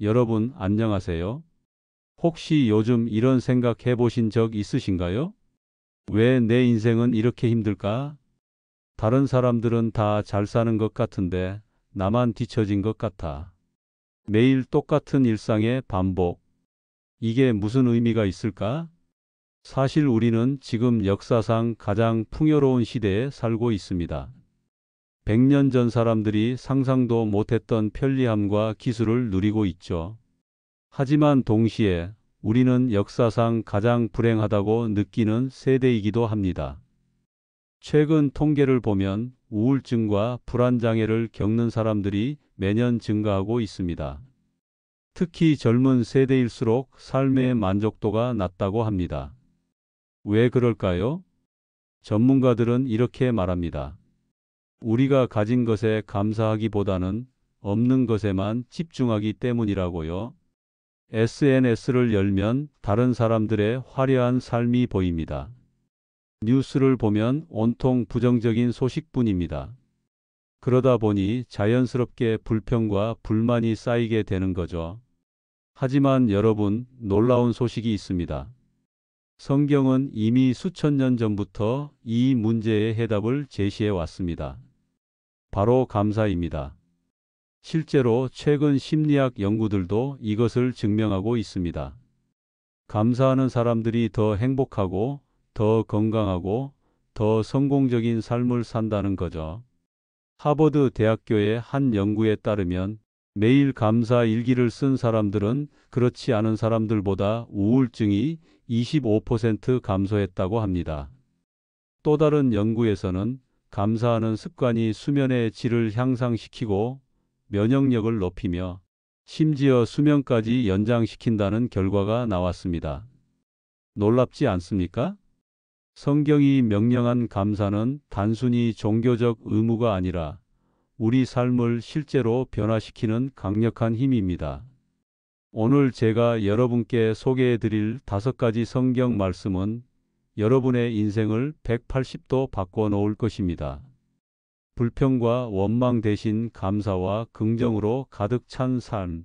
여러분, 안녕하세요. 혹시 요즘 이런 생각 해보신 적 있으신가요? 왜 내 인생은 이렇게 힘들까? 다른 사람들은 다 잘 사는 것 같은데 나만 뒤처진 것 같아. 매일 똑같은 일상의 반복. 이게 무슨 의미가 있을까? 사실 우리는 지금 역사상 가장 풍요로운 시대에 살고 있습니다. 100년 전 사람들이 상상도 못했던 편리함과 기술을 누리고 있죠. 하지만 동시에 우리는 역사상 가장 불행하다고 느끼는 세대이기도 합니다. 최근 통계를 보면 우울증과 불안장애를 겪는 사람들이 매년 증가하고 있습니다. 특히 젊은 세대일수록 삶의 만족도가 낮다고 합니다. 왜 그럴까요? 전문가들은 이렇게 말합니다. 우리가 가진 것에 감사하기보다는 없는 것에만 집중하기 때문이라고요. SNS를 열면 다른 사람들의 화려한 삶이 보입니다. 뉴스를 보면 온통 부정적인 소식뿐입니다. 그러다 보니 자연스럽게 불평과 불만이 쌓이게 되는 거죠. 하지만 여러분, 놀라운 소식이 있습니다. 성경은 이미 수천 년 전부터 이 문제의 해답을 제시해 왔습니다. 바로 감사입니다. 실제로 최근 심리학 연구들도 이것을 증명하고 있습니다. 감사하는 사람들이 더 행복하고 더 건강하고 더 성공적인 삶을 산다는 거죠. 하버드 대학교의 한 연구에 따르면 매일 감사 일기를 쓴 사람들은 그렇지 않은 사람들보다 우울증이 25% 감소했다고 합니다. 또 다른 연구에서는 감사하는 습관이 수면의 질을 향상시키고 면역력을 높이며 심지어 수명까지 연장시킨다는 결과가 나왔습니다. 놀랍지 않습니까? 성경이 명령한 감사는 단순히 종교적 의무가 아니라 우리 삶을 실제로 변화시키는 강력한 힘입니다. 오늘 제가 여러분께 소개해 드릴 5가지 성경 말씀은 여러분의 인생을 180도 바꿔 놓을 것입니다. 불평과 원망 대신 감사와 긍정으로 가득 찬 삶.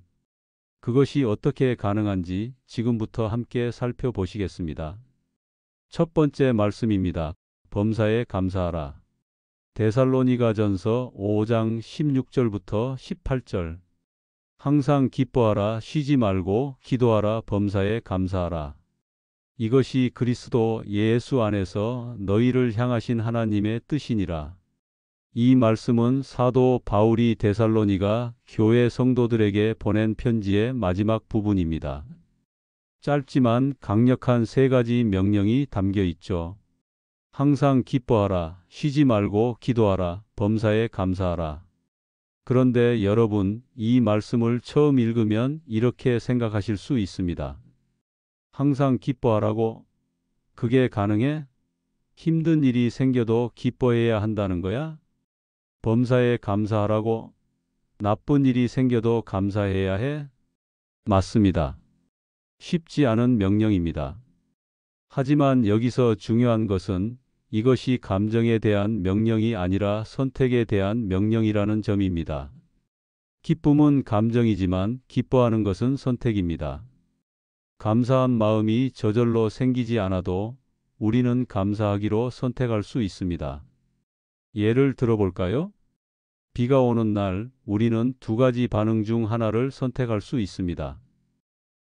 그것이 어떻게 가능한지 지금부터 함께 살펴보시겠습니다. 첫 번째 말씀입니다. 범사에 감사하라. 데살로니가전서 5장 16절부터 18절. 항상 기뻐하라, 쉬지 말고 기도하라, 범사에 감사하라. 이것이 그리스도 예수 안에서 너희를 향하신 하나님의 뜻이니라. 이 말씀은 사도 바울이 데살로니가 교회 성도들에게 보낸 편지의 마지막 부분입니다. 짧지만 강력한 3가지 명령이 담겨 있죠. 항상 기뻐하라, 쉬지 말고 기도하라, 범사에 감사하라. 그런데 여러분, 이 말씀을 처음 읽으면 이렇게 생각하실 수 있습니다. 항상 기뻐하라고? 그게 가능해? 힘든 일이 생겨도 기뻐해야 한다는 거야? 범사에 감사하라고? 나쁜 일이 생겨도 감사해야 해? 맞습니다. 쉽지 않은 명령입니다. 하지만 여기서 중요한 것은 이것이 감정에 대한 명령이 아니라 선택에 대한 명령이라는 점입니다. 기쁨은 감정이지만 기뻐하는 것은 선택입니다. 감사한 마음이 저절로 생기지 않아도 우리는 감사하기로 선택할 수 있습니다. 예를 들어볼까요? 비가 오는 날 우리는 2가지 반응 중 하나를 선택할 수 있습니다.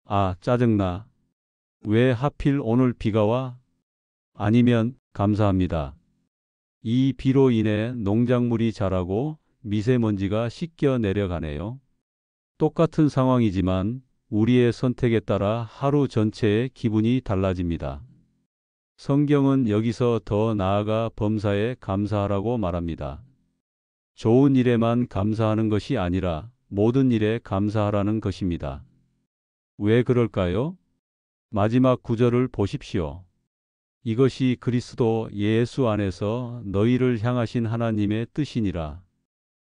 아, 짜증나. 왜 하필 오늘 비가 와? 아니면 감사합니다. 이 비로 인해 농작물이 자라고 미세먼지가 씻겨 내려가네요. 똑같은 상황이지만 우리의 선택에 따라 하루 전체의 기분이 달라집니다. 성경은 여기서 더 나아가 범사에 감사하라고 말합니다. 좋은 일에만 감사하는 것이 아니라 모든 일에 감사하라는 것입니다. 왜 그럴까요? 마지막 구절을 보십시오. 이것이 그리스도 예수 안에서 너희를 향하신 하나님의 뜻이니라.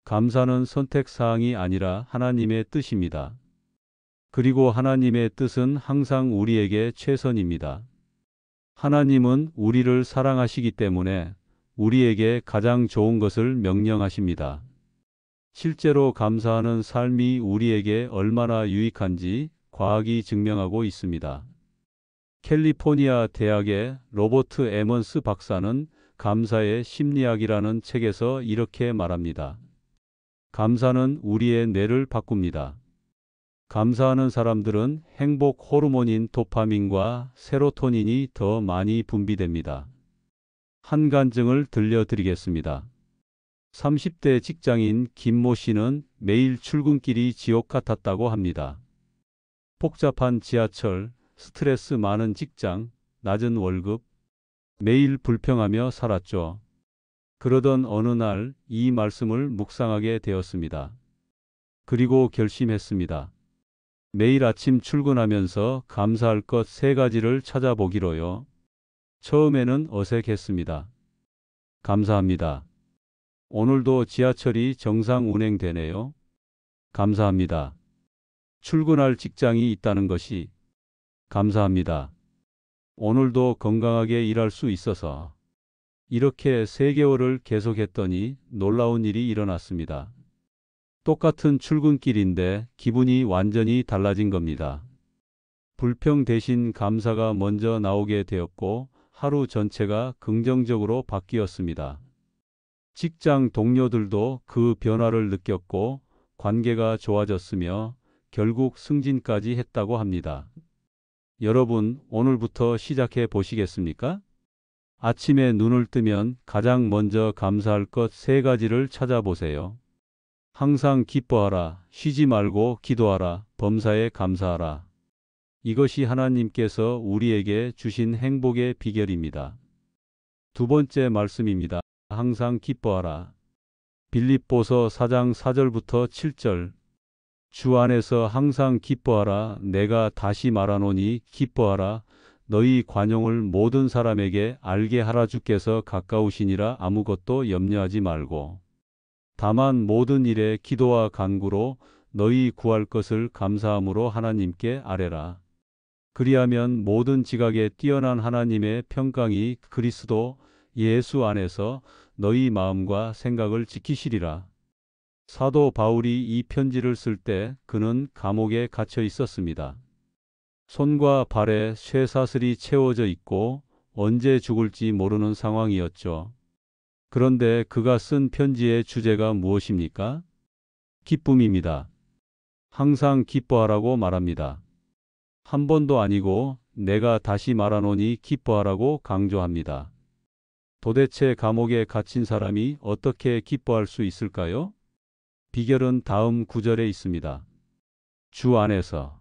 감사는 선택사항이 아니라 하나님의 뜻입니다. 그리고 하나님의 뜻은 항상 우리에게 최선입니다. 하나님은 우리를 사랑하시기 때문에 우리에게 가장 좋은 것을 명령하십니다. 실제로 감사하는 삶이 우리에게 얼마나 유익한지 과학이 증명하고 있습니다. 캘리포니아 대학의 로버트 에먼스 박사는 감사의 심리학이라는 책에서 이렇게 말합니다. 감사는 우리의 뇌를 바꿉니다. 감사하는 사람들은 행복 호르몬인 도파민과 세로토닌이 더 많이 분비됩니다. 한 간증을 들려드리겠습니다. 30대 직장인 김모 씨는 매일 출근길이 지옥 같았다고 합니다. 복잡한 지하철, 스트레스 많은 직장, 낮은 월급, 매일 불평하며 살았죠. 그러던 어느 날 이 말씀을 묵상하게 되었습니다. 그리고 결심했습니다. 매일 아침 출근하면서 감사할 것 3가지를 찾아보기로요. 처음에는 어색했습니다. 감사합니다. 오늘도 지하철이 정상 운행되네요. 감사합니다. 출근할 직장이 있다는 것이. 감사합니다. 오늘도 건강하게 일할 수 있어서. 이렇게 3개월을 계속했더니 놀라운 일이 일어났습니다. 똑같은 출근길인데 기분이 완전히 달라진 겁니다. 불평 대신 감사가 먼저 나오게 되었고 하루 전체가 긍정적으로 바뀌었습니다. 직장 동료들도 그 변화를 느꼈고 관계가 좋아졌으며 결국 승진까지 했다고 합니다. 여러분, 오늘부터 시작해 보시겠습니까? 아침에 눈을 뜨면 가장 먼저 감사할 것 3가지를 찾아보세요. 항상 기뻐하라, 쉬지 말고 기도하라, 범사에 감사하라. 이것이 하나님께서 우리에게 주신 행복의 비결입니다. 두 번째 말씀입니다. 항상 기뻐하라. 빌립보서 4장 4절부터 7절. 주 안에서 항상 기뻐하라. 내가 다시 말하노니 기뻐하라. 너희 관용을 모든 사람에게 알게 하라. 주께서 가까우시니라. 아무것도 염려하지 말고 다만 모든 일에 기도와 간구로 너희 구할 것을 감사함으로 하나님께 아뢰라. 그리하면 모든 지각에 뛰어난 하나님의 평강이 그리스도 예수 안에서 너희 마음과 생각을 지키시리라. 사도 바울이 이 편지를 쓸 때 그는 감옥에 갇혀 있었습니다. 손과 발에 쇠사슬이 채워져 있고 언제 죽을지 모르는 상황이었죠. 그런데 그가 쓴 편지의 주제가 무엇입니까? 기쁨입니다. 항상 기뻐하라고 말합니다. 한 번도 아니고 내가 다시 말하노니 기뻐하라고 강조합니다. 도대체 감옥에 갇힌 사람이 어떻게 기뻐할 수 있을까요? 비결은 다음 구절에 있습니다. 주 안에서.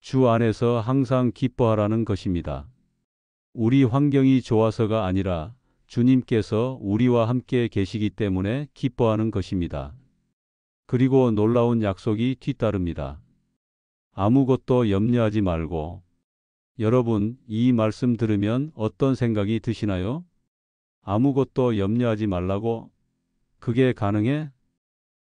주 안에서 항상 기뻐하라는 것입니다. 우리 환경이 좋아서가 아니라 주님께서 우리와 함께 계시기 때문에 기뻐하는 것입니다. 그리고 놀라운 약속이 뒤따릅니다. 아무것도 염려하지 말고. 여러분, 이 말씀 들으면 어떤 생각이 드시나요? 아무것도 염려하지 말라고? 그게 가능해?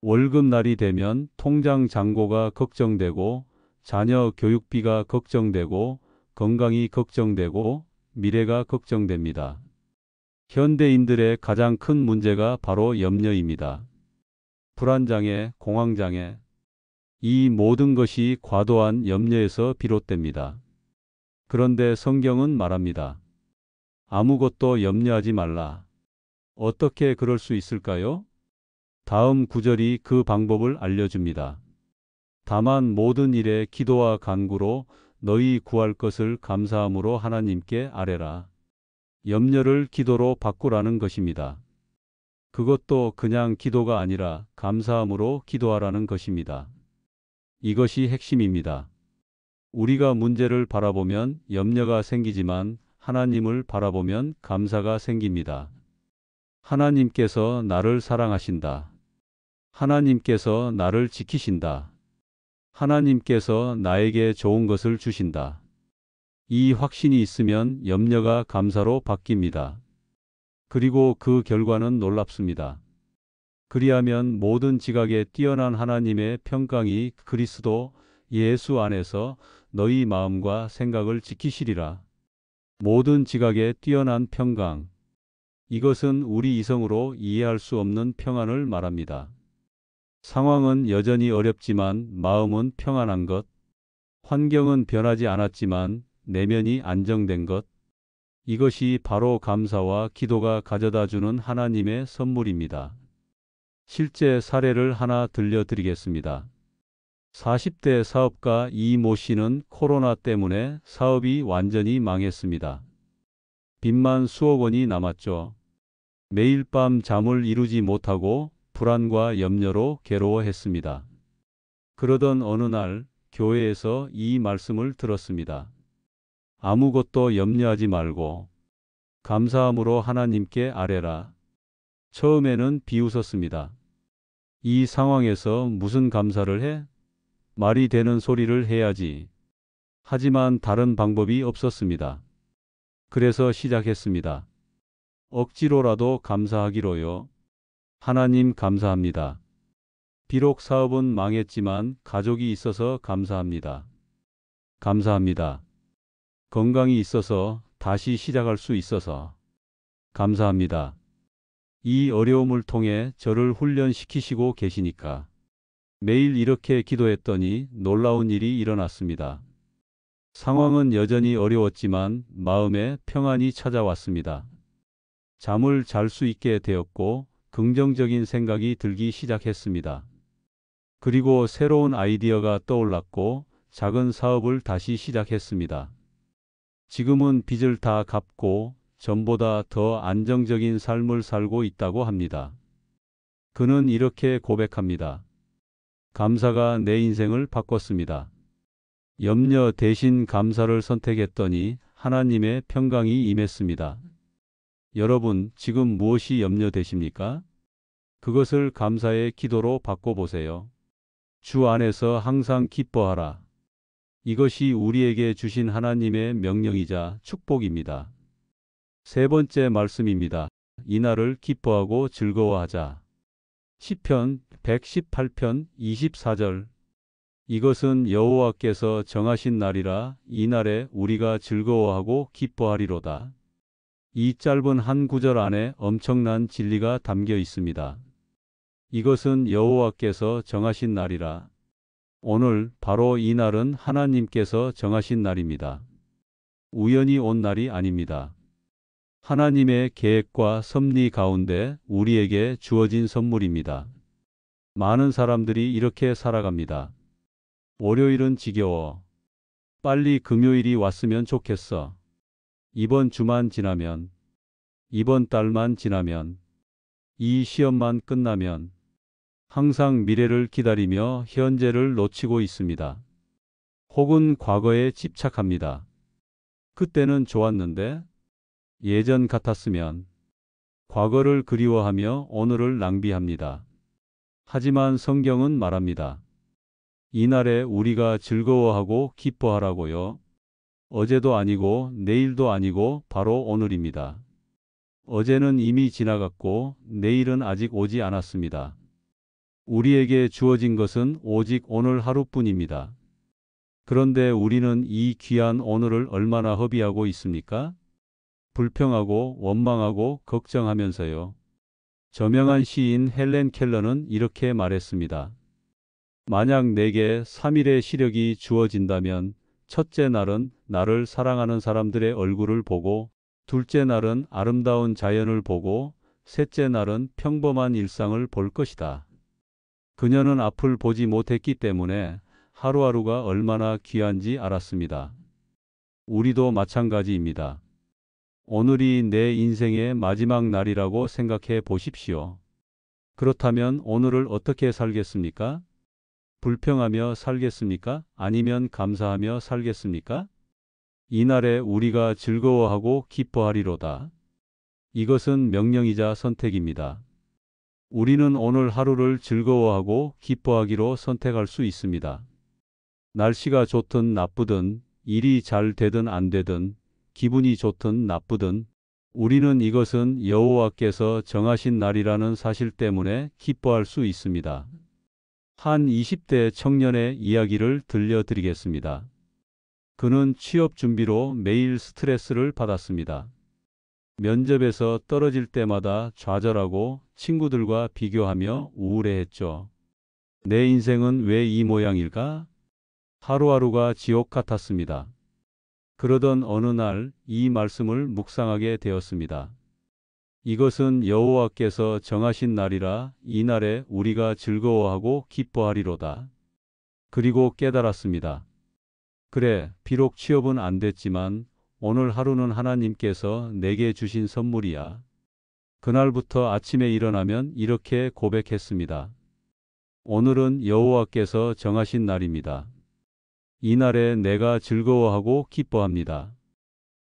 월급날이 되면 통장 잔고가 걱정되고, 자녀 교육비가 걱정되고, 건강이 걱정되고, 미래가 걱정됩니다. 현대인들의 가장 큰 문제가 바로 염려입니다. 불안장애, 공황장애. 이 모든 것이 과도한 염려에서 비롯됩니다. 그런데 성경은 말합니다. 아무것도 염려하지 말라. 어떻게 그럴 수 있을까요? 다음 구절이 그 방법을 알려줍니다. 다만 모든 일에 기도와 간구로 너희 구할 것을 감사함으로 하나님께 아뢰라. 염려를 기도로 바꾸라는 것입니다. 그것도 그냥 기도가 아니라 감사함으로 기도하라는 것입니다. 이것이 핵심입니다. 우리가 문제를 바라보면 염려가 생기지만 하나님을 바라보면 감사가 생깁니다. 하나님께서 나를 사랑하신다. 하나님께서 나를 지키신다. 하나님께서 나에게 좋은 것을 주신다. 이 확신이 있으면 염려가 감사로 바뀝니다. 그리고 그 결과는 놀랍습니다. 그리하면 모든 지각에 뛰어난 하나님의 평강이 그리스도 예수 안에서 너희 마음과 생각을 지키시리라. 모든 지각에 뛰어난 평강. 이것은 우리 이성으로 이해할 수 없는 평안을 말합니다. 상황은 여전히 어렵지만 마음은 평안한 것. 환경은 변하지 않았지만 내면이 안정된 것. 이것이 바로 감사와 기도가 가져다 주는 하나님의 선물입니다. 실제 사례를 하나 들려드리겠습니다. 40대 사업가 이모 씨는 코로나 때문에 사업이 완전히 망했습니다. 빚만 수억 원이 남았죠. 매일 밤 잠을 이루지 못하고 불안과 염려로 괴로워했습니다. 그러던 어느 날 교회에서 이 말씀을 들었습니다. 아무것도 염려하지 말고 감사함으로 하나님께 아뢰라. 처음에는 비웃었습니다. 이 상황에서 무슨 감사를 해? 말이 되는 소리를 해야지. 하지만 다른 방법이 없었습니다. 그래서 시작했습니다. 억지로라도 감사하기로요. 하나님 감사합니다. 비록 사업은 망했지만 가족이 있어서 감사합니다. 감사합니다. 건강이 있어서 다시 시작할 수 있어서 감사합니다. 이 어려움을 통해 저를 훈련시키시고 계시니까. 매일 이렇게 기도했더니 놀라운 일이 일어났습니다. 상황은 여전히 어려웠지만 마음에 평안이 찾아왔습니다. 잠을 잘 수 있게 되었고 긍정적인 생각이 들기 시작했습니다. 그리고 새로운 아이디어가 떠올랐고 작은 사업을 다시 시작했습니다. 지금은 빚을 다 갚고 전보다 더 안정적인 삶을 살고 있다고 합니다. 그는 이렇게 고백합니다. 감사가 내 인생을 바꿨습니다. 염려 대신 감사를 선택했더니 하나님의 평강이 임했습니다. 여러분, 지금 무엇이 염려되십니까? 그것을 감사의 기도로 바꿔보세요. 주 안에서 항상 기뻐하라. 이것이 우리에게 주신 하나님의 명령이자 축복입니다. 세 번째 말씀입니다. 이날을 기뻐하고 즐거워하자. 시편 118편 24절. 이것은 여호와께서 정하신 날이라 이날에 우리가 즐거워하고 기뻐하리로다. 이 짧은 한 구절 안에 엄청난 진리가 담겨 있습니다. 이것은 여호와께서 정하신 날이라. 오늘 바로 이 날은 하나님께서 정하신 날입니다. 우연히 온 날이 아닙니다. 하나님의 계획과 섭리 가운데 우리에게 주어진 선물입니다. 많은 사람들이 이렇게 살아갑니다. 월요일은 지겨워. 빨리 금요일이 왔으면 좋겠어. 이번 주만 지나면, 이번 달만 지나면, 이 시험만 끝나면, 항상 미래를 기다리며 현재를 놓치고 있습니다. 혹은 과거에 집착합니다. 그때는 좋았는데, 예전 같았으면, 과거를 그리워하며 오늘을 낭비합니다. 하지만 성경은 말합니다. 이날에 우리가 즐거워하고 기뻐하라고요. 어제도 아니고 내일도 아니고 바로 오늘입니다. 어제는 이미 지나갔고 내일은 아직 오지 않았습니다. 우리에게 주어진 것은 오직 오늘 하루뿐입니다. 그런데 우리는 이 귀한 오늘을 얼마나 허비하고 있습니까? 불평하고 원망하고 걱정하면서요. 저명한 시인 헬렌 켈러는 이렇게 말했습니다. 만약 내게 3일의 시력이 주어진다면 첫째 날은 나를 사랑하는 사람들의 얼굴을 보고, 둘째 날은 아름다운 자연을 보고, 셋째 날은 평범한 일상을 볼 것이다. 그녀는 앞을 보지 못했기 때문에 하루하루가 얼마나 귀한지 알았습니다. 우리도 마찬가지입니다. 오늘이 내 인생의 마지막 날이라고 생각해 보십시오. 그렇다면 오늘을 어떻게 살겠습니까? 불평하며 살겠습니까? 아니면 감사하며 살겠습니까? 이날에 우리가 즐거워하고 기뻐하리로다. 이것은 명령이자 선택입니다. 우리는 오늘 하루를 즐거워하고 기뻐하기로 선택할 수 있습니다. 날씨가 좋든 나쁘든, 일이 잘 되든 안 되든, 기분이 좋든 나쁘든, 우리는 이것은 여호와께서 정하신 날이라는 사실 때문에 기뻐할 수 있습니다. 한 20대 청년의 이야기를 들려드리겠습니다. 그는 취업 준비로 매일 스트레스를 받았습니다. 면접에서 떨어질 때마다 좌절하고 친구들과 비교하며 우울해했죠. 내 인생은 왜 이 모양일까? 하루하루가 지옥 같았습니다. 그러던 어느 날 이 말씀을 묵상하게 되었습니다. 이것은 여호와께서 정하신 날이라 이 날에 우리가 즐거워하고 기뻐하리로다. 그리고 깨달았습니다. 그래, 비록 취업은 안 됐지만 오늘 하루는 하나님께서 내게 주신 선물이야. 그날부터 아침에 일어나면 이렇게 고백했습니다. 오늘은 여호와께서 정하신 날입니다. 이 날에 내가 즐거워하고 기뻐합니다.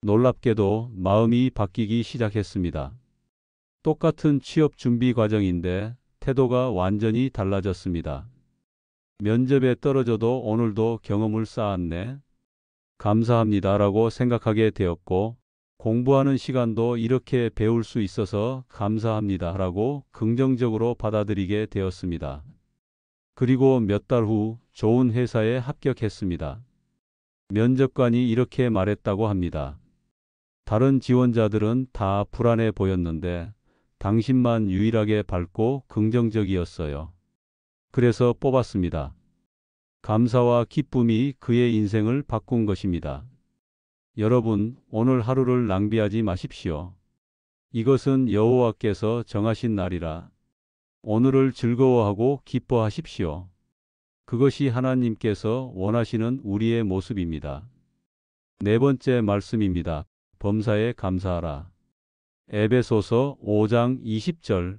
놀랍게도 마음이 바뀌기 시작했습니다. 똑같은 취업 준비 과정인데 태도가 완전히 달라졌습니다. 면접에 떨어져도 오늘도 경험을 쌓았네. 감사합니다라고 생각하게 되었고, 공부하는 시간도 이렇게 배울 수 있어서 감사합니다라고 긍정적으로 받아들이게 되었습니다. 그리고 몇 달 후 좋은 회사에 합격했습니다. 면접관이 이렇게 말했다고 합니다. 다른 지원자들은 다 불안해 보였는데 당신만 유일하게 밝고 긍정적이었어요. 그래서 뽑았습니다. 감사와 기쁨이 그의 인생을 바꾼 것입니다. 여러분, 오늘 하루를 낭비하지 마십시오. 이것은 여호와께서 정하신 날이라 오늘을 즐거워하고 기뻐하십시오. 그것이 하나님께서 원하시는 우리의 모습입니다. 네 번째 말씀입니다. 범사에 감사하라. 에베소서 5장 20절.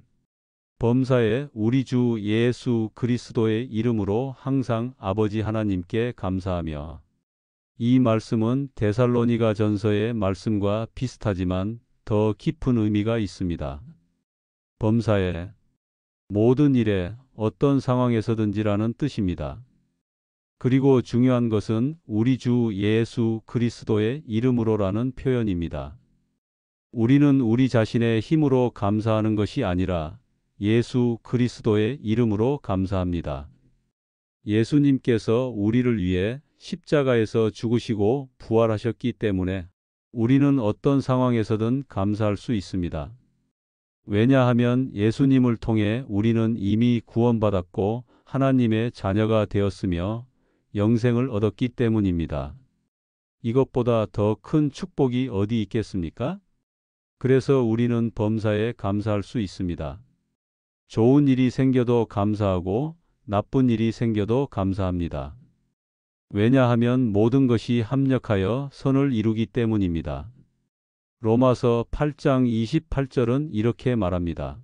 범사에 우리 주 예수 그리스도의 이름으로 항상 아버지 하나님께 감사하며. 이 말씀은 데살로니가 전서의 말씀과 비슷하지만 더 깊은 의미가 있습니다. 범사에 모든 일에 어떤 상황에서든지라는 뜻입니다. 그리고 중요한 것은 우리 주 예수 그리스도의 이름으로라는 표현입니다. 우리는 우리 자신의 힘으로 감사하는 것이 아니라 예수 그리스도의 이름으로 감사합니다. 예수님께서 우리를 위해 십자가에서 죽으시고 부활하셨기 때문에 우리는 어떤 상황에서든 감사할 수 있습니다. 왜냐하면 예수님을 통해 우리는 이미 구원받았고 하나님의 자녀가 되었으며 영생을 얻었기 때문입니다. 이것보다 더 큰 축복이 어디 있겠습니까? 그래서 우리는 범사에 감사할 수 있습니다. 좋은 일이 생겨도 감사하고 나쁜 일이 생겨도 감사합니다. 왜냐하면 모든 것이 합력하여 선을 이루기 때문입니다. 로마서 8장 28절은 이렇게 말합니다.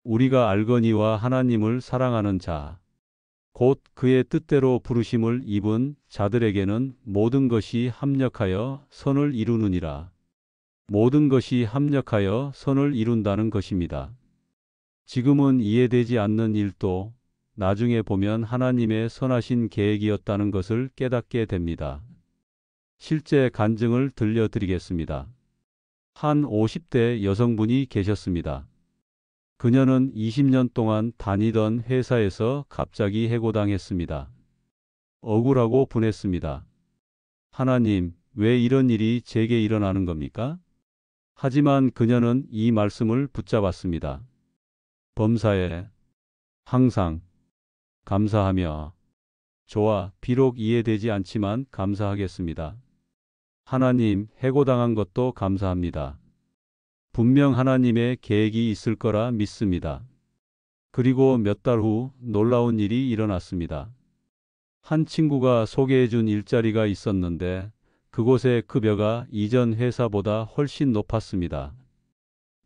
우리가 알거니와 하나님을 사랑하는 자, 곧 그의 뜻대로 부르심을 입은 자들에게는 모든 것이 합력하여 선을 이루느니라. 모든 것이 합력하여 선을 이룬다는 것입니다. 지금은 이해되지 않는 일도 나중에 보면 하나님의 선하신 계획이었다는 것을 깨닫게 됩니다. 실제 간증을 들려드리겠습니다. 한 50대 여성분이 계셨습니다. 그녀는 20년 동안 다니던 회사에서 갑자기 해고당했습니다. 억울하고 분했습니다. 하나님, 왜 이런 일이 제게 일어나는 겁니까? 하지만 그녀는 이 말씀을 붙잡았습니다. 범사에 항상 감사하며. 좋아, 비록 이해되지 않지만 감사하겠습니다. 하나님, 해고당한 것도 감사합니다. 분명 하나님의 계획이 있을 거라 믿습니다. 그리고 몇 달 후 놀라운 일이 일어났습니다. 한 친구가 소개해준 일자리가 있었는데 그곳의 급여가 이전 회사보다 훨씬 높았습니다.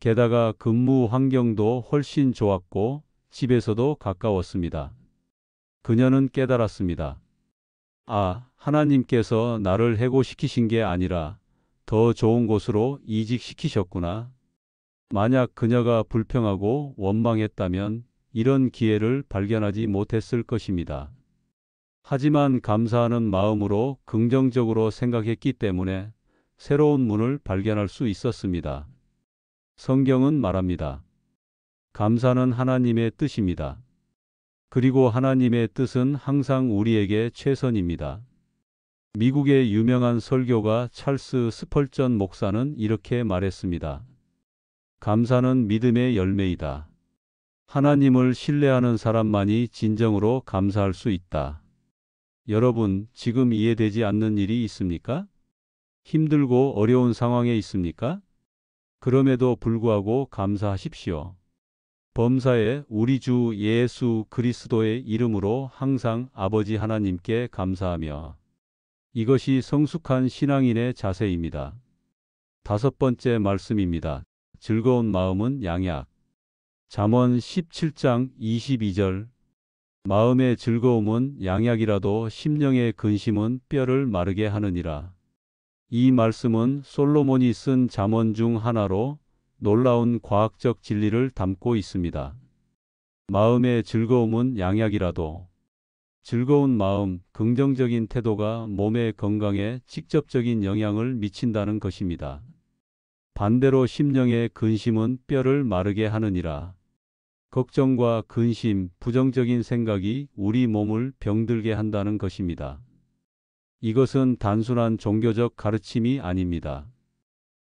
게다가 근무 환경도 훨씬 좋았고 집에서도 가까웠습니다. 그녀는 깨달았습니다. 아, 하나님께서 나를 해고시키신 게 아니라 더 좋은 곳으로 이직시키셨구나. 만약 그녀가 불평하고 원망했다면 이런 기회를 발견하지 못했을 것입니다. 하지만 감사하는 마음으로 긍정적으로 생각했기 때문에 새로운 문을 발견할 수 있었습니다. 성경은 말합니다. 감사는 하나님의 뜻입니다. 그리고 하나님의 뜻은 항상 우리에게 최선입니다. 미국의 유명한 설교가 찰스 스펄전 목사는 이렇게 말했습니다. 감사는 믿음의 열매이다. 하나님을 신뢰하는 사람만이 진정으로 감사할 수 있다. 여러분, 지금 이해되지 않는 일이 있습니까? 힘들고 어려운 상황에 있습니까? 그럼에도 불구하고 감사하십시오. 범사에 우리 주 예수 그리스도의 이름으로 항상 아버지 하나님께 감사하며, 이것이 성숙한 신앙인의 자세입니다. 다섯 번째 말씀입니다. 즐거운 마음은 양약. 잠언 17장 22절. 마음의 즐거움은 양약이라도 심령의 근심은 뼈를 마르게 하느니라. 이 말씀은 솔로몬이 쓴 잠언 중 하나로 놀라운 과학적 진리를 담고 있습니다. 마음의 즐거움은 양약이라도. 즐거운 마음, 긍정적인 태도가 몸의 건강에 직접적인 영향을 미친다는 것입니다. 반대로 심령의 근심은 뼈를 마르게 하느니라. 걱정과 근심, 부정적인 생각이 우리 몸을 병들게 한다는 것입니다. 이것은 단순한 종교적 가르침이 아닙니다.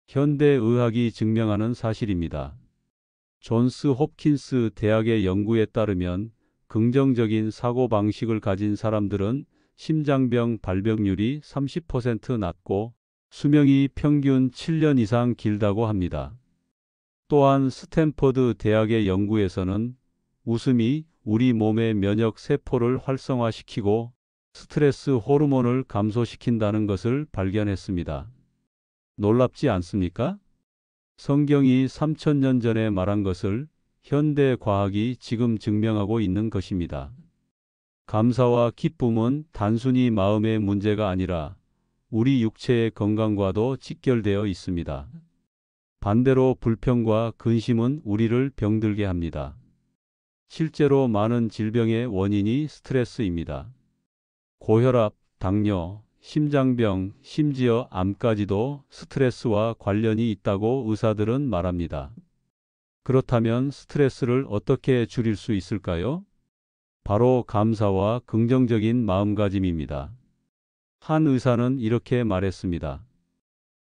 현대 의학이 증명하는 사실입니다. 존스 홉킨스 대학의 연구에 따르면 긍정적인 사고방식을 가진 사람들은 심장병 발병률이 30% 낮고 수명이 평균 7년 이상 길다고 합니다. 또한 스탠퍼드 대학의 연구에서는 웃음이 우리 몸의 면역 세포를 활성화시키고 스트레스 호르몬을 감소시킨다는 것을 발견했습니다. 놀랍지 않습니까? 성경이 3000년 전에 말한 것을 현대 과학이 지금 증명하고 있는 것입니다. 감사와 기쁨은 단순히 마음의 문제가 아니라 우리 육체의 건강과도 직결되어 있습니다. 반대로 불평과 근심은 우리를 병들게 합니다. 실제로 많은 질병의 원인이 스트레스입니다. 고혈압, 당뇨, 심장병, 심지어 암까지도 스트레스와 관련이 있다고 의사들은 말합니다. 그렇다면 스트레스를 어떻게 줄일 수 있을까요? 바로 감사와 긍정적인 마음가짐입니다. 한 의사는 이렇게 말했습니다.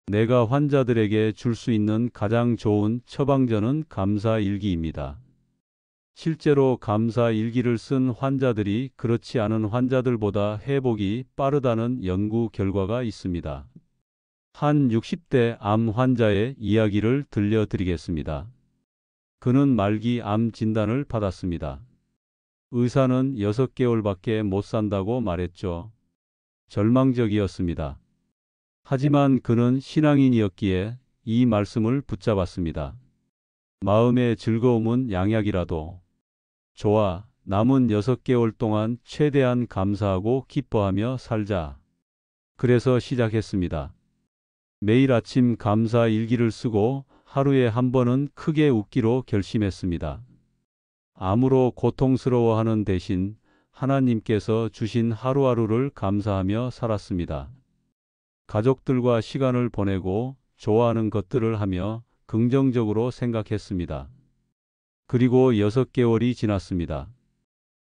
내가 환자들에게 줄 수 있는 가장 좋은 처방전은 감사일기입니다. 실제로 감사일기를 쓴 환자들이 그렇지 않은 환자들보다 회복이 빠르다는 연구 결과가 있습니다. 한 60대 암 환자의 이야기를 들려드리겠습니다. 그는 말기 암 진단을 받았습니다. 의사는 6개월밖에 못 산다고 말했죠. 절망적이었습니다. 하지만 그는 신앙인이었기에 이 말씀을 붙잡았습니다. 마음의 즐거움은 양약이라도. 좋아, 남은 6개월 동안 최대한 감사하고 기뻐하며 살자. 그래서 시작했습니다. 매일 아침 감사 일기를 쓰고 하루에 한 번은 크게 웃기로 결심했습니다. 암으로 고통스러워하는 대신 하나님께서 주신 하루하루를 감사하며 살았습니다. 가족들과 시간을 보내고 좋아하는 것들을 하며 긍정적으로 생각했습니다. 그리고 6개월이 지났습니다.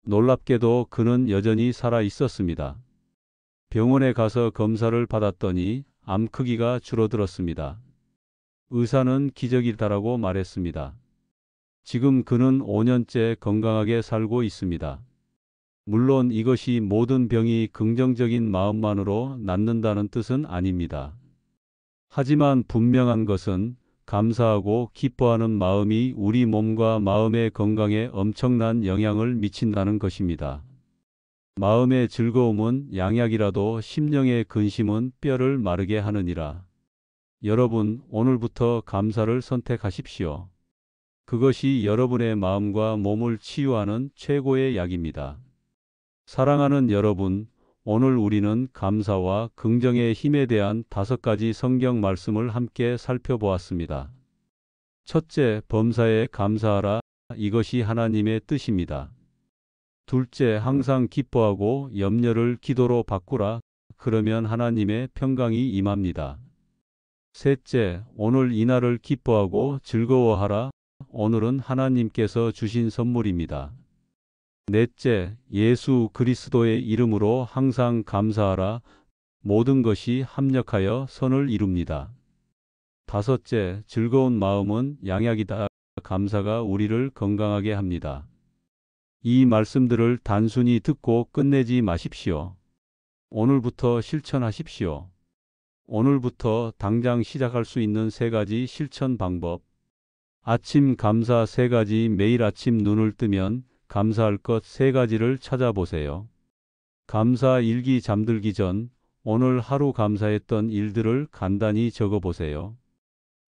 놀랍게도 그는 여전히 살아 있었습니다. 병원에 가서 검사를 받았더니 암 크기가 줄어들었습니다. 의사는 기적이다라고 말했습니다. 지금 그는 5년째 건강하게 살고 있습니다. 물론 이것이 모든 병이 긍정적인 마음만으로 낫는다는 뜻은 아닙니다. 하지만 분명한 것은 감사하고 기뻐하는 마음이 우리 몸과 마음의 건강에 엄청난 영향을 미친다는 것입니다. 마음의 즐거움은 양약이라도 심령의 근심은 뼈를 마르게 하느니라. 여러분, 오늘부터 감사를 선택하십시오. 그것이 여러분의 마음과 몸을 치유하는 최고의 약입니다. 사랑하는 여러분, 오늘 우리는 감사와 긍정의 힘에 대한 5가지 성경 말씀을 함께 살펴보았습니다. 첫째, 범사에 감사하라. 이것이 하나님의 뜻입니다. 둘째, 항상 기뻐하고 염려를 기도로 바꾸라. 그러면 하나님의 평강이 임합니다. 셋째, 오늘 이날을 기뻐하고 즐거워하라. 오늘은 하나님께서 주신 선물입니다. 넷째, 예수 그리스도의 이름으로 항상 감사하라. 모든 것이 합력하여 선을 이룹니다. 다섯째, 즐거운 마음은 양약이다. 감사가 우리를 건강하게 합니다. 이 말씀들을 단순히 듣고 끝내지 마십시오. 오늘부터 실천하십시오. 오늘부터 당장 시작할 수 있는 3가지 실천 방법. 아침 감사 3가지. 매일 아침 눈을 뜨면 감사할 것 3가지를 찾아보세요. 감사 일기. 잠들기 전 오늘 하루 감사했던 일들을 간단히 적어보세요.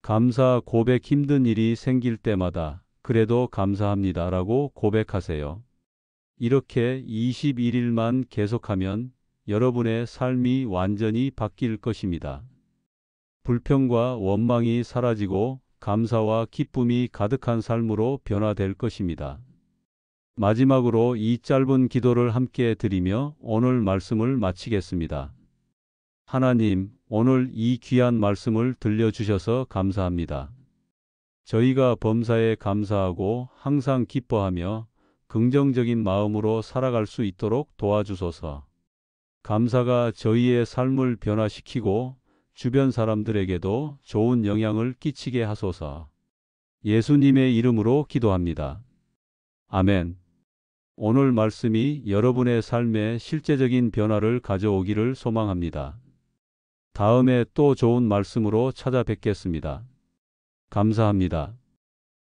감사 고백. 힘든 일이 생길 때마다 그래도 감사합니다라고 고백하세요. 이렇게 21일만 계속하면 여러분의 삶이 완전히 바뀔 것입니다. 불평과 원망이 사라지고 감사와 기쁨이 가득한 삶으로 변화될 것입니다. 마지막으로 이 짧은 기도를 함께 드리며 오늘 말씀을 마치겠습니다. 하나님, 오늘 이 귀한 말씀을 들려주셔서 감사합니다. 저희가 범사에 감사하고 항상 기뻐하며 긍정적인 마음으로 살아갈 수 있도록 도와주소서. 감사가 저희의 삶을 변화시키고 주변 사람들에게도 좋은 영향을 끼치게 하소서. 예수님의 이름으로 기도합니다. 아멘. 오늘 말씀이 여러분의 삶에 실제적인 변화를 가져오기를 소망합니다. 다음에 또 좋은 말씀으로 찾아뵙겠습니다. 감사합니다.